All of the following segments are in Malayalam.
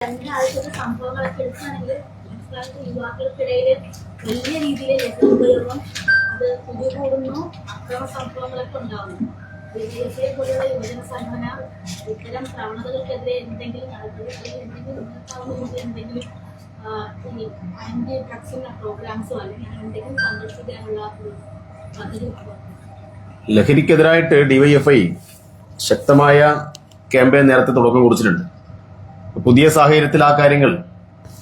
രണ്ടാഴ്ചത്തെ സംഭവങ്ങളൊക്കെ എടുക്കുകയാണെങ്കിൽ യുവാക്കൾക്കിടയിൽ വലിയ രീതിയിൽ ലഹരിപയോഗം അത് പിടികൂടുന്നു, അക്രമ സംഭവങ്ങളൊക്കെ ഉണ്ടാകുന്നു. വിദേശയെ പോലുള്ള യുവജന സംഘടന ഇത്തരം പ്രവണതകൾക്കെതിരെ എന്തെങ്കിലും നടപടി എന്തെങ്കിലും ഈ ആന്റി ഡ്രഗ്സിന്റെ പ്രോഗ്രാംസോ അല്ലെങ്കിൽ എന്തെങ്കിലും സംരക്ഷിക്കാനുള്ള ഒരു പദ്ധതി? ലഹരിക്കെതിരായിട്ട് ഡിവൈഎഫ്ഐ ശക്തമായ ക്യാമ്പയിൻ നേരത്തെ തുടക്കം കുറിച്ചിട്ടുണ്ട്. പുതിയ സാഹചര്യത്തിൽ ആ കാര്യങ്ങൾ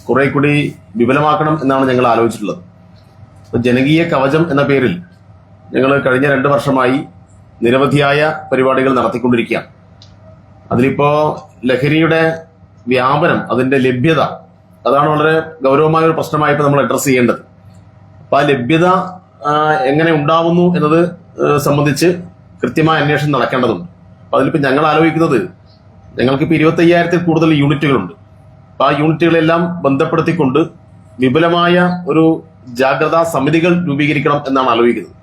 കുറെ കൂടി വിപുലമാക്കണം എന്നാണ് ഞങ്ങൾ ആലോചിച്ചിട്ടുള്ളത്. ജനകീയ കവചം എന്ന പേരിൽ ഞങ്ങൾ കഴിഞ്ഞ 2 വർഷമായി നിരവധിയായ പരിപാടികൾ നടത്തിക്കൊണ്ടിരിക്കുകയാണ്. അതിലിപ്പോ ലഹരിയുടെ വ്യാപനം, അതിന്റെ ലഭ്യത, അതാണ് വളരെ ഗൗരവമായ ഒരു പ്രശ്നമായിട്ട് നമ്മൾ അഡ്രസ് ചെയ്യേണ്ടത്. അപ്പൊ ആ ലഭ്യത എങ്ങനെ ഉണ്ടാവുന്നു എന്നത് സംബന്ധിച്ച് കൃത്യമായ അന്വേഷണം നടക്കേണ്ടതുണ്ട്. അപ്പൊ അതിലിപ്പോ ഞങ്ങൾ ആലോചിക്കുന്നത്, ഞങ്ങൾക്കിപ്പോൾ 25,000-ൽ കൂടുതൽ യൂണിറ്റുകളുണ്ട്. അപ്പൊ ആ യൂണിറ്റുകളെല്ലാം ബന്ധപ്പെടുത്തിക്കൊണ്ട് വിപുലമായ ഒരു ജാഗ്രതാ സമിതികൾ രൂപീകരിക്കണം എന്നാണ് ആലോചിക്കുന്നത്.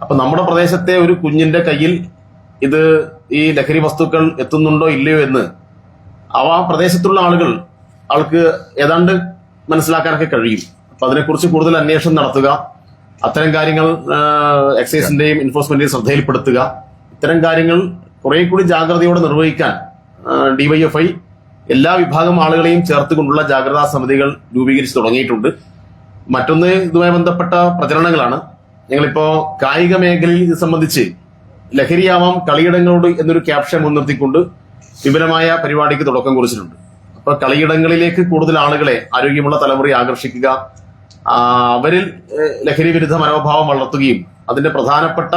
അപ്പൊ നമ്മുടെ പ്രദേശത്തെ ഒരു കുഞ്ഞിന്റെ കയ്യിൽ ഈ ലഹരി വസ്തുക്കൾ എത്തുന്നുണ്ടോ ഇല്ലയോ എന്ന് ആ പ്രദേശത്തുള്ള ആൾക്ക് ഏതാണ്ട് മനസ്സിലാക്കാനൊക്കെ കഴിയും. അപ്പൊ അതിനെക്കുറിച്ച് കൂടുതൽ അന്വേഷണം നടത്തുക, അത്തരം കാര്യങ്ങൾ എക്സൈസിന്റെയും എൻഫോഴ്സ്മെന്റിന്റെയും ശ്രദ്ധയിൽപ്പെടുത്തുക, ഇത്തരം കാര്യങ്ങൾ കുറെ കൂടി ജാഗ്രതയോടെ നിർവഹിക്കാൻ ഡിവൈഎഫ്ഐ എല്ലാ വിഭാഗം ആളുകളെയും ചേർത്തുകൊണ്ടുള്ള ജാഗ്രതാ സമിതികൾ രൂപീകരിച്ചു തുടങ്ങിയിട്ടുണ്ട്. മറ്റൊന്ന് ഇതുമായി ബന്ധപ്പെട്ട പ്രചരണങ്ങളാണ്. ഞങ്ങളിപ്പോ കായിക മേഖലയിൽ ഇത് സംബന്ധിച്ച് ലഹരിയാവാം കളിയിടങ്ങളോട് എന്നൊരു ക്യാപ്ഷൻ മുൻനിർത്തിക്കൊണ്ട് വിപുലമായ പരിപാടിക്ക് തുടക്കം കുറിച്ചിട്ടുണ്ട്. അപ്പൊ കളിയിടങ്ങളിലേക്ക് കൂടുതൽ ആളുകളെ, ആരോഗ്യമുള്ള തലമുറയെ ആകർഷിക്കുക, അവരിൽ ലഹരി വിരുദ്ധ മനോഭാവം വളർത്തുകയും അതിന്റെ പ്രധാനപ്പെട്ട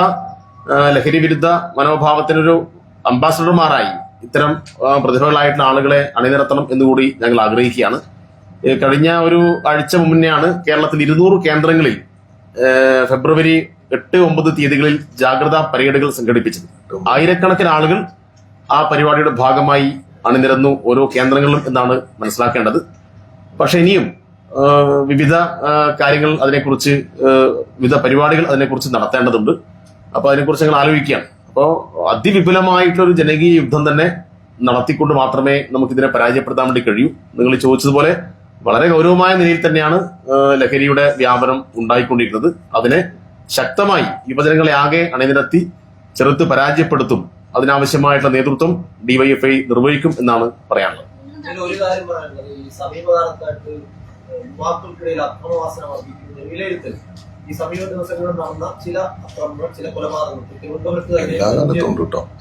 ലഹരി വിരുദ്ധ മനോഭാവത്തിനൊരു അംബാസഡർമാരായി ഇത്തരം പ്രതിഭകളായിട്ടുള്ള ആളുകളെ അണിനിരത്തണം എന്നുകൂടി ഞങ്ങൾ ആഗ്രഹിക്കുകയാണ്. കഴിഞ്ഞ ഒരു ആഴ്ച മുന്നെയാണ് കേരളത്തിൽ 200 കേന്ദ്രങ്ങളിൽ ഫെബ്രുവരി 8, 9 തീയതികളിൽ ജാഗ്രതാ പരേഡുകൾ സംഘടിപ്പിച്ചത്. ആയിരക്കണക്കിന് ആളുകൾ ആ പരിപാടിയുടെ ഭാഗമായി അണിനിരന്നു ഓരോ കേന്ദ്രങ്ങളിലും എന്നാണ് മനസ്സിലാക്കേണ്ടത്. പക്ഷെ ഇനിയും വിവിധ കാര്യങ്ങൾ അതിനെക്കുറിച്ച്, വിവിധ പരിപാടികൾ അതിനെക്കുറിച്ച് നടത്തേണ്ടതുണ്ട്. അപ്പൊ അതിനെക്കുറിച്ച് ഞങ്ങൾ ആലോചിക്കുകയാണ്. അപ്പോൾ അതിവിപുലമായിട്ടൊരു ജനകീയ യുദ്ധം തന്നെ നടത്തിക്കൊണ്ട് മാത്രമേ നമുക്കിതിനെ പരാജയപ്പെടുത്താൻ വേണ്ടി കഴിയൂ. നിങ്ങൾ ചോദിച്ചതുപോലെ വളരെ ഗൗരവമായ നിലയിൽ തന്നെയാണ് ലഹരിയുടെ വ്യാപനം ഉണ്ടായിക്കൊണ്ടിരിക്കുന്നത്. അതിനെ ശക്തമായി യുവജനങ്ങളെ ആകെ അണിനിരത്തി ചെറുത്ത് പരാജയപ്പെടുത്തും. അതിനാവശ്യമായിട്ടുള്ള നേതൃത്വം ഡിവൈഎഫ്ഐ നിർവഹിക്കും എന്നാണ് പറയാനുള്ളത്. ഒരു കാര്യം പറയാനുള്ളത്, ഈ സമീപകാലത്തായിട്ട് യുവാക്കൾക്കിടയിൽ അക്രമവാസന വർദ്ധിക്കുന്ന വിലയിരുത്തൽ ഈ സമീപ ദിവസങ്ങളിൽ നടന്ന ചില അക്രമങ്ങൾ, ചില കൊലപാതകങ്ങൾ, തിരുവനന്തപുരത്ത് തന്നെ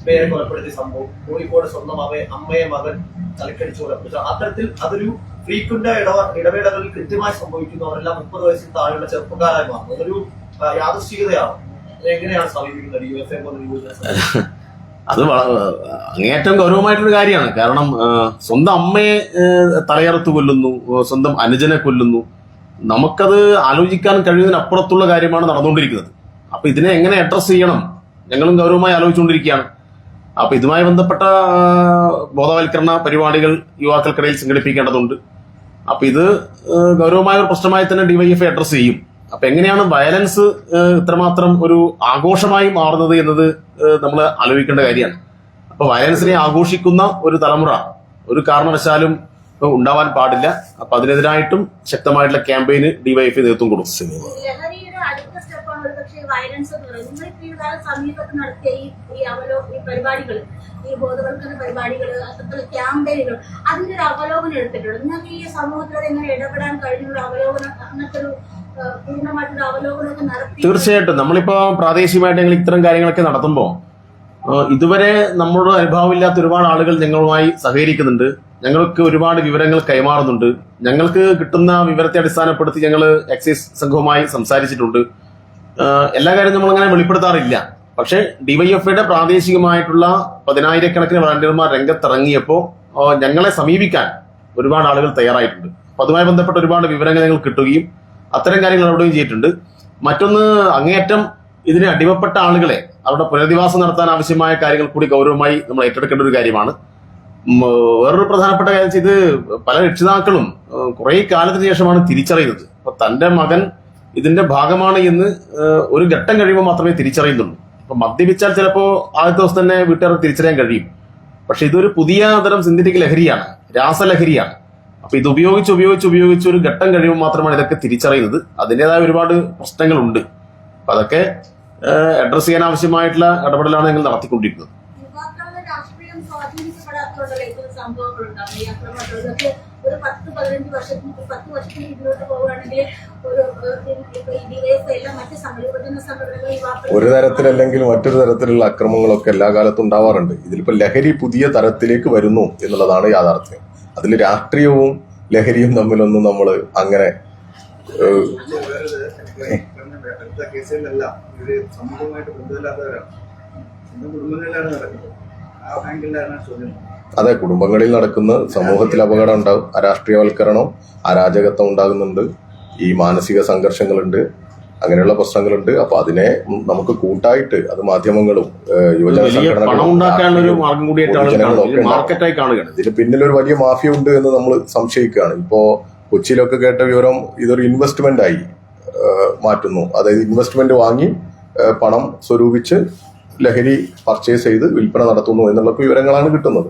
പേരെ കൊലപ്പെടുത്തിയ സംഭവം, കോഴിക്കോട് സ്വന്തം അമ്മയെ മകൻ തലക്കടിച്ചു കൊലപ്പെടുത്തി, അത്തരത്തിൽ അതൊരു ഫ്രീക്വന്റ് ഇടവേളകളിൽ കൃത്യമായി സംഭവിക്കുന്നവരെല്ലാം 30 വയസ്സിൽ താഴെയുള്ള ചെറുപ്പക്കാരായി മാറുന്നത് ഒരു യാദൃശ്ചികതയാണ്. എങ്ങനെയാണ് സമീപിക്കുന്നത് യുഎഫ്എ പോലെ? അത് അങ്ങേയറ്റം ഗൗരവമായിട്ടൊരു കാര്യമാണ്. കാരണം സ്വന്തം അമ്മയെ തലയറുത്ത് കൊല്ലുന്നു, സ്വന്തം അനുജനെ കൊല്ലുന്നു. നമുക്കത് ആലോചിക്കാൻ കഴിയുന്നതിനപ്പുറത്തുള്ള കാര്യമാണ് നടന്നുകൊണ്ടിരിക്കുന്നത്. അപ്പൊ ഇതിനെ എങ്ങനെ അഡ്രസ് ചെയ്യണം ഞങ്ങളും ഗൗരവമായി ആലോചിച്ചുകൊണ്ടിരിക്കുകയാണ്. അപ്പൊ ഇതുമായി ബന്ധപ്പെട്ട ബോധവൽക്കരണ പരിപാടികൾ യുവാക്കൾക്കിടയിൽ സംഘടിപ്പിക്കേണ്ടതുണ്ട്. അപ്പൊ ഇത് ഗൗരവമായ ഒരു പ്രശ്നമായി തന്നെ ഡിവൈഎഫ്ഐ അഡ്രസ് ചെയ്യും. അപ്പൊ എങ്ങനെയാണ് വയലൻസ് ഇത്രമാത്രം ഒരു ആഘോഷമായി മാറുന്നത് എന്നത് നമ്മൾ ആലോചിക്കേണ്ട കാര്യമാണ്. അപ്പൊ വയലൻസിനെ ആഘോഷിക്കുന്ന ഒരു തലമുറ ഒരു കാരണവശാലും ഉണ്ടാവാൻ പാടില്ല. അപ്പൊ അതിനെതിരായിട്ടും ശക്തമായിട്ടുള്ള ക്യാമ്പയിന് ഡിവൈഎഫ്ഐ നേതൃത്വം കൊടുക്കും. ലഹരിയുടെ അടുത്ത സ്റ്റെപ്പാണ് ഒരുപക്ഷെ വയലൻസ് എന്ന് പറയുന്നത്. നിങ്ങൾ സമീപത്ത് നടത്തിയ ഈ പരിപാടികൾ, ഈ ബോധവൽക്കരണ പരിപാടികൾ, അത്തരത്തിലുള്ള ക്യാമ്പയിനുകൾ, അതിന്റെ ഒരു അവലോകനം എടുത്തിട്ടുണ്ട്. നിങ്ങൾക്ക് ഈ സമൂഹത്തിലൂടെ എങ്ങനെ ഇടപെടാൻ കഴിഞ്ഞൊരു അവലോകനം, അങ്ങനത്തെ ഒരു പൂർണ്ണമായിട്ടൊരു അവലോകനമൊക്കെ നടത്തി? തീർച്ചയായിട്ടും നമ്മളിപ്പോ പ്രാദേശികമായിട്ട് ഞങ്ങൾ ഇത്തരം കാര്യങ്ങളൊക്കെ നടത്തുമ്പോൾ ഇതുവരെ നമ്മളോട് അനുഭവമില്ലാത്ത ഒരുപാട് ആളുകൾ ഞങ്ങളുമായി സഹകരിക്കുന്നുണ്ട്. ഞങ്ങൾക്ക് ഒരുപാട് വിവരങ്ങൾ കൈമാറുന്നുണ്ട്. ഞങ്ങൾക്ക് കിട്ടുന്ന വിവരത്തെ അടിസ്ഥാനപ്പെടുത്തി ഞങ്ങൾ എക്സൈസ് സംഘവുമായി സംസാരിച്ചിട്ടുണ്ട്. എല്ലാ കാര്യവും നമ്മളങ്ങനെ വെളിപ്പെടുത്താറില്ല. പക്ഷെ ഡിവൈഎഫ്ഐയുടെ പ്രാദേശികമായിട്ടുള്ള 10,000-കണക്കിന് വളണ്ടിയർമാർ രംഗത്തിറങ്ങിയപ്പോൾ ഞങ്ങളെ സമീപിക്കാൻ ഒരുപാട് ആളുകൾ തയ്യാറായിട്ടുണ്ട്. അപ്പൊ അതുമായി ബന്ധപ്പെട്ട ഒരുപാട് വിവരങ്ങൾ ഞങ്ങൾ കിട്ടുകയും അത്തരം കാര്യങ്ങൾ അവിടെയും ചെയ്തിട്ടുണ്ട്. മറ്റൊന്ന്, അങ്ങേയറ്റം ഇതിന് അടിമപ്പെട്ട ആളുകളെ അവരുടെ പുനരധിവാസം നടത്താൻ ആവശ്യമായ കാര്യങ്ങൾ കൂടി ഗൗരവമായി നമ്മൾ ഏറ്റെടുക്കേണ്ട ഒരു കാര്യമാണ്. വേറൊരു പ്രധാനപ്പെട്ട കാര്യം, ഇത് പല രക്ഷിതാക്കളും കുറെ കാലത്തിന് ശേഷമാണ് തിരിച്ചറിയുന്നത്. അപ്പൊ തന്റെ മകൻ ഇതിന്റെ ഭാഗമാണ് എന്ന് ഒരു ഘട്ടം കഴിയുമ്പോൾ മാത്രമേ തിരിച്ചറിയുന്നുള്ളൂ. അപ്പൊ മദ്യപിച്ചാൽ ചിലപ്പോ ആദ്യത്തെ ദിവസം തന്നെ വീട്ടുകാർക്ക് തിരിച്ചറിയാൻ കഴിയും. പക്ഷെ ഇതൊരു പുതിയ തരം സിന്തറ്റിക് ലഹരിയാണ്, രാസലഹരിയാണ്. അപ്പൊ ഇത് ഉപയോഗിച്ച് ഒരു ഘട്ടം കഴിയുമ്പോൾ മാത്രമാണ് ഇതൊക്കെ തിരിച്ചറിയുന്നത്. അതിൻ്റെതായ ഒരുപാട് പ്രശ്നങ്ങളുണ്ട്. അപ്പൊ അതൊക്കെ അഡ്രസ് ചെയ്യാൻ ആവശ്യമായിട്ടുള്ള ഇടപെടലാണ് ഞങ്ങൾ നടത്തിക്കൊണ്ടിരിക്കുന്നത്. യുവാക്കളുടെ രാഷ്ട്രീയം സ്വാധീനിക്കപ്പെടാത്തതുകൊണ്ടല്ലേ ഇത്തരം സംഭവങ്ങൾ ഉണ്ടാവും. ഈ അക്രമങ്ങൾ ഇതൊക്കെ ഒരു 10-15 വർഷത്തിന് മുന്നോട്ട് പോവുകയാണെങ്കിൽ എല്ലാം മറ്റ് യുവജന സംഘടനകൾ യുവാക്കൾ ഒരു തരത്തിലല്ലെങ്കിൽ മറ്റൊരു തരത്തിലുള്ള അക്രമങ്ങളൊക്കെ എല്ലാ കാലത്തും ഉണ്ടാവാറുണ്ട്. ഇതിലിപ്പോ ലഹരി പുതിയ തരത്തിലേക്ക് വരുന്നു എന്നുള്ളതാണ് യാഥാർത്ഥ്യം. അതിൽ രാഷ്ട്രീയവും ലഹരിയും തമ്മിലൊന്നും നമ്മൾ അങ്ങനെ അടുത്ത കേസുകളിലെല്ലാം ഇവര് സമൂഹവുമായിട്ട് ബന്ധമില്ലാത്തവരാണ്, സ്വന്തം കുടുംബങ്ങളിലാണ് നടക്കുന്നത്. ആ ആംഗിളിലാണ് ചോദ്യം. അതെ, കുടുംബങ്ങളിൽ നടക്കുന്ന സമൂഹത്തിൽ അപകടം ഉണ്ടാകും, അരാഷ്ട്രീയവൽക്കരണം, അരാജകത്വം ഉണ്ടാകുന്നുണ്ട്, ഈ മാനസിക സംഘർഷങ്ങളുണ്ട്, അങ്ങനെയുള്ള പ്രശ്നങ്ങളുണ്ട്. അപ്പൊ അതിനെ നമുക്ക് കൂട്ടായിട്ട് അത് മാധ്യമങ്ങളും യുവജന സംഘടനകളും ഇതിന് പിന്നിലൊരു വലിയ മാഫിയ ഉണ്ട് എന്ന് നമ്മൾ സംശയിക്കുകയാണ്. ഇപ്പോ കൊച്ചിയിലൊക്കെ കേട്ട വിവരം ഇതൊരു ഇൻവെസ്റ്റ്മെന്റ് ആയി മാറ്റുന്നു. അതായത് ഇൻവെസ്റ്റ്മെന്റ് വാങ്ങി പണം സ്വരൂപിച്ച് ലഹരി പർച്ചേസ് ചെയ്ത് വിൽപ്പന നടത്തുന്നു എന്നുള്ള വിവരങ്ങളാണ് കിട്ടുന്നത്.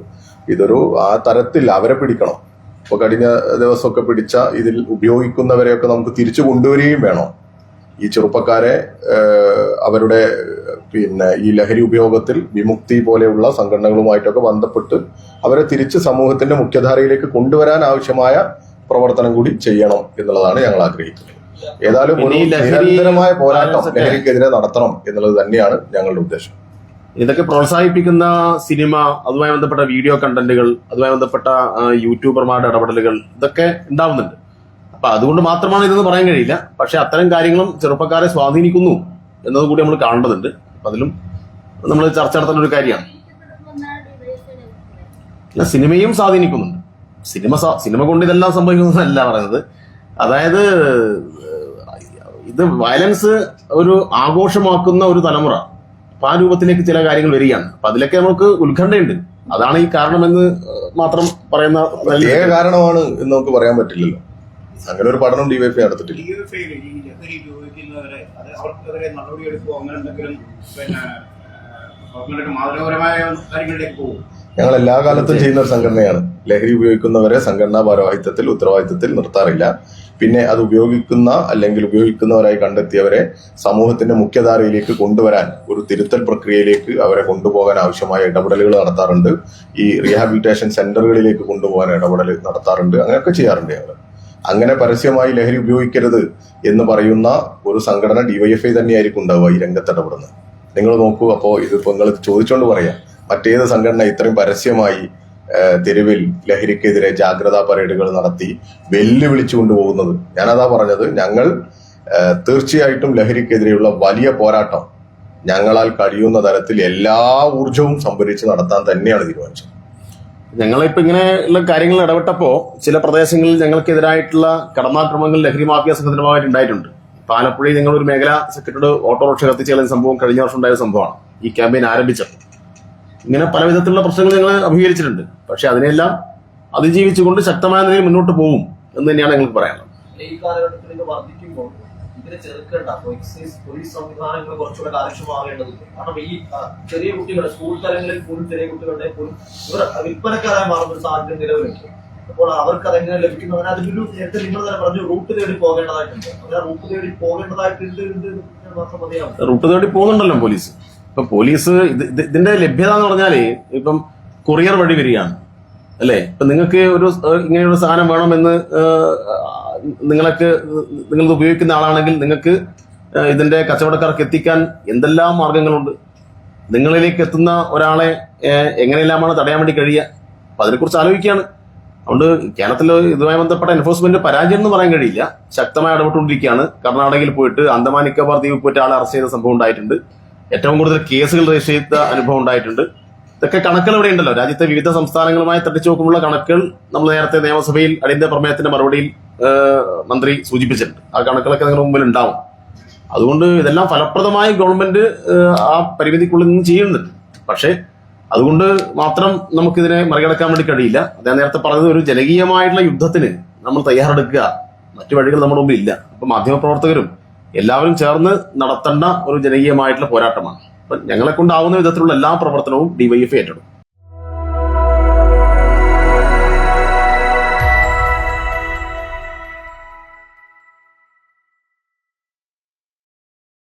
ഇതൊരു ആ തരത്തിൽ അവരെ പിടിക്കണം. ഇപ്പൊ കഴിഞ്ഞ ദിവസമൊക്കെ പിടിച്ച ഇതിൽ ഉപയോഗിക്കുന്നവരെയൊക്കെ നമുക്ക് തിരിച്ചു കൊണ്ടുവരികയും വേണം. ഈ ചെറുപ്പക്കാരെ അവരുടെ ഈ ലഹരി ഉപയോഗത്തിൽ വിമുക്തി പോലെയുള്ള സംഘടനകളുമായിട്ടൊക്കെ ബന്ധപ്പെട്ട് അവരെ തിരിച്ച് സമൂഹത്തിന്റെ മുഖ്യധാരയിലേക്ക് കൊണ്ടുവരാൻ ആവശ്യമായ പ്രവർത്തനം കൂടി ചെയ്യണം എന്നുള്ളതാണ് ഞങ്ങൾ ആഗ്രഹിക്കുന്നത്. ഏതായാലും ഒരു നിരന്തരമായ പോരാട്ടം ലഹരിക്കെതിരെ നടത്തണം എന്നുള്ളത് തന്നെയാണ് ഞങ്ങളുടെ ഉദ്ദേശം. ഇതൊക്കെ പ്രോത്സാഹിപ്പിക്കുന്ന സിനിമ, അതുമായി ബന്ധപ്പെട്ട വീഡിയോ കണ്ടന്റുകൾ, അതുമായി ബന്ധപ്പെട്ട യൂട്യൂബർമാരുടെ ഇടപെടലുകൾ ഇതൊക്കെ ഉണ്ടാവുന്നുണ്ട്. അപ്പൊ അതുകൊണ്ട് മാത്രമാണ് ഇതെന്ന് പറയാൻ കഴിയില്ല. പക്ഷെ അത്തരം കാര്യങ്ങളും ചെറുപ്പക്കാരെ സ്വാധീനിക്കുന്നു എന്നത് കൂടി നമ്മൾ കാണേണ്ടതുണ്ട്. അപ്പൊ അതിലും നമ്മൾ ചർച്ച നടത്തേണ്ട ഒരു കാര്യമാണ്. സിനിമയും സ്വാധീനിക്കുന്നുണ്ട്. സിനിമ കൊണ്ട് ഇതെല്ലാം സംഭവിക്കുന്നതല്ല പറയുന്നത്. അതായത് ഇത് വയലൻസ് ഒരു ആഘോഷമാക്കുന്ന ഒരു തലമുറ, അപ്പൊ ആ രൂപത്തിലേക്ക് ചില കാര്യങ്ങൾ വരികയാണ്. അപ്പൊ അതിലൊക്കെ നമുക്ക് ഉത്കണ്ഠയുണ്ട്. അതാണ് ഈ കാരണമെന്ന് മാത്രം പറയുന്ന കാരണമാണ് എന്ന് നമുക്ക് പറയാൻ പറ്റില്ലല്ലോ. അങ്ങനെ ഒരു പഠനം ഡിവൈഎഫ്ഐ നടത്തിട്ടില്ല. അവർക്കെതിരെ നടപടിയെടുക്കുമോ, അങ്ങനെ എന്തെങ്കിലും മാതൃകാപരമായ കാര്യങ്ങളിലേക്ക് പോകും? ഞങ്ങൾ എല്ലാ കാലത്തും ചെയ്യുന്ന ഒരു സംഘടനയാണ്. ലഹരി ഉപയോഗിക്കുന്നവരെ സംഘടനാ ഭാരവാഹിത്വത്തിൽ ഉത്തരവാദിത്തത്തിൽ നിർത്താറില്ല. പിന്നെ അത് ഉപയോഗിക്കുന്നവരായി കണ്ടെത്തിയവരെ സമൂഹത്തിന്റെ മുഖ്യധാരയിലേക്ക് കൊണ്ടുവരാൻ, ഒരു തിരുത്തൽ പ്രക്രിയയിലേക്ക് അവരെ കൊണ്ടുപോകാൻ ആവശ്യമായ ഇടപെടലുകൾ നടത്താറുണ്ട്. ഈ റീഹാബിലിറ്റേഷൻ സെന്ററുകളിലേക്ക് കൊണ്ടുപോകാൻ ഇടപെടൽ നടത്താറുണ്ട്. അങ്ങനെയൊക്കെ ചെയ്യാറുണ്ട് ഞങ്ങൾ. അങ്ങനെ പരസ്യമായി ലഹരി ഉപയോഗിക്കരുത് എന്ന് പറയുന്ന ഒരു സംഘടന ഡിവൈഎഫ്ഐ തന്നെയായിരിക്കും ഉണ്ടാവുക ഈ രംഗത്തിടപെടുന്നത്. നിങ്ങൾ നോക്കൂ. അപ്പോ ഇതിപ്പോ നിങ്ങൾ ചോദിച്ചോണ്ട് പറയാം, മറ്റേത് സംഘടന ഇത്രയും പരസ്യമായി തെരുവിൽ ലഹരിക്കെതിരെ ജാഗ്രതാ പരേഡുകൾ നടത്തി വെല്ലുവിളിച്ചു കൊണ്ടുപോകുന്നത്? ഞാനതാ പറഞ്ഞത്, ഞങ്ങൾ തീർച്ചയായിട്ടും ലഹരിക്കെതിരെയുള്ള വലിയ പോരാട്ടം ഞങ്ങളാൽ കഴിയുന്ന തരത്തിൽ എല്ലാ ഊർജവും സംഭരിച്ച് നടത്താൻ തന്നെയാണ് തീരുമാനിച്ചത്. ഞങ്ങളിപ്പോ ഇങ്ങനെയുള്ള കാര്യങ്ങൾ ഇടപെട്ടപ്പോ ചില പ്രദേശങ്ങളിൽ ഞങ്ങൾക്കെതിരായിട്ടുള്ള കടന്നാക്രമണങ്ങൾ ലഹരി മാഫിയ സംഘത്തിന്റെ ഭാഗമായിട്ട് ഉണ്ടായിട്ടുണ്ട്. ആലപ്പുഴയിൽ ഞങ്ങളൊരു മേഖലാ സെക്രട്ടറിയുടെ ഓട്ടോറിക്ഷ കത്തിച്ച് കളയുന്ന സംഭവം കഴിഞ്ഞ വർഷം ഉണ്ടായ സംഭവമാണ്. ഈ ക്യാമ്പയിൻ ആരംഭിച്ചത് ഇങ്ങനെ പല വിധത്തിലുള്ള പ്രശ്നങ്ങൾ ഞങ്ങൾ അഭിമുഖീകരിച്ചിട്ടുണ്ട്. പക്ഷെ അതിനെല്ലാം അതിജീവിച്ചുകൊണ്ട് ശക്തമായ നിലയിൽ മുന്നോട്ട് പോകും എന്ന് തന്നെയാണ് ഞങ്ങൾക്ക് പറയാനുള്ളത്. ഈ കാലഘട്ടത്തിൽ ഇത് വർദ്ധിക്കുമ്പോൾ ഇതിനെ ചെറുക്കേണ്ട പോലീസ് സംവിധാനങ്ങൾ കുറച്ചുകൂടെ കാര്യക്ഷമമാകേണ്ടതുണ്ട്. കാരണം ഈ ചെറിയ കുട്ടികൾ സ്കൂൾ തലങ്ങളിൽ പോലും ചെറിയ കുട്ടികളുടെ പോലും ഇവർ വിൽപ്പനക്കാരായി മാറുന്ന ഒരു സാഹചര്യം നിലവിലുണ്ട്. അപ്പോൾ അവർക്ക് അതെങ്ങനെ ലഭിക്കുന്നതിന് അതിലൊരു നേരത്തെ നിങ്ങൾ തന്നെ പറഞ്ഞു റൂട്ട് തേടി പോകേണ്ടതായിട്ടുണ്ട്. അങ്ങനെ റൂട്ട് തേടി പോകേണ്ടതായിട്ടുണ്ട് മാത്രം മതിയാവും. റൂട്ട് തേടി പോകുന്നുണ്ടല്ലോ പോലീസ്. ഇപ്പൊ പോലീസ് ഇതിന്റെ ലഭ്യത എന്ന് പറഞ്ഞാല് ഇപ്പം കൊറിയർ വഴി വരികയാണ് അല്ലേ? ഇപ്പൊ നിങ്ങൾക്ക് ഒരു ഇങ്ങനെയൊരു സാധനം വേണമെന്ന് നിങ്ങൾ ഉപയോഗിക്കുന്ന ആളാണെങ്കിൽ നിങ്ങൾക്ക് ഇതിന്റെ കച്ചവടക്കാർക്ക് എത്തിക്കാൻ എന്തെല്ലാം മാർഗങ്ങളുണ്ട്. നിങ്ങളിലേക്ക് എത്തുന്ന ഒരാളെ എങ്ങനെയെല്ലാമാണ് തടയാൻ വേണ്ടി കഴിയുക? അപ്പൊ അതിനെക്കുറിച്ച് ആലോചിക്കുകയാണ്. അതുകൊണ്ട് കേരളത്തിൽ ഇതുമായി ബന്ധപ്പെട്ട എൻഫോഴ്സ്മെന്റ് പരാജയം എന്ന് പറയാൻ കഴിയില്ല. ശക്തമായി ഇടപെട്ടുകൊണ്ടിരിക്കുകയാണ്. കർണാടകയിൽ പോയിട്ട് അന്തമാൻ നിക്കോബാർ ദ്വീപിൽ പോയിട്ട് ആളെ അറസ്റ്റ് ചെയ്ത സംഭവം ഉണ്ടായിട്ടുണ്ട്. ഏറ്റവും കൂടുതൽ കേസുകൾ രജിസ്റ്റർ ചെയ്ത അനുഭവം ഉണ്ടായിട്ടുണ്ട്. ഇതൊക്കെ കണക്കുകൾ ഇവിടെ ഉണ്ടല്ലോ. രാജ്യത്തെ വിവിധ സംസ്ഥാനങ്ങളുമായി തട്ടിച്ചു നോക്കുമ്പോൾ കണക്കുകൾ നമ്മൾ നേരത്തെ നിയമസഭയിൽ അടിയന്തര പ്രമേയത്തിന്റെ മറുപടിയിൽ മന്ത്രി സൂചിപ്പിച്ചിട്ടുണ്ട്. ആ കണക്കുകളൊക്കെ നിങ്ങളുടെ മുമ്പിൽ ഉണ്ടാവും. അതുകൊണ്ട് ഇതെല്ലാം ഫലപ്രദമായി ഗവൺമെന്റ് ആ പരിമിതിക്കുള്ളിൽ നിന്ന് ചെയ്യുന്നുണ്ട്. പക്ഷേ അതുകൊണ്ട് മാത്രം നമുക്കിതിനെ മറികടക്കാൻ വേണ്ടി കഴിയില്ല. അദ്ദേഹം നേരത്തെ പറഞ്ഞത് ഒരു ജനകീയമായിട്ടുള്ള യുദ്ധത്തിന് നമ്മൾ തയ്യാറെടുക്കുക, മറ്റു വഴികൾ നമ്മുടെ മുമ്പിൽ ഇല്ല. അപ്പൊ മാധ്യമപ്രവർത്തകരും എല്ലാവരും ചേർന്ന് നടത്തേണ്ട ഒരു ജനകീയമായിട്ടുള്ള പോരാട്ടമാണ്. അപ്പൊ ഞങ്ങളെ കൊണ്ടാവുന്ന വിധത്തിലുള്ള എല്ലാ പ്രവർത്തനവും ഡിവൈഎഫ്ഐ ഏറ്റെടുക്കും.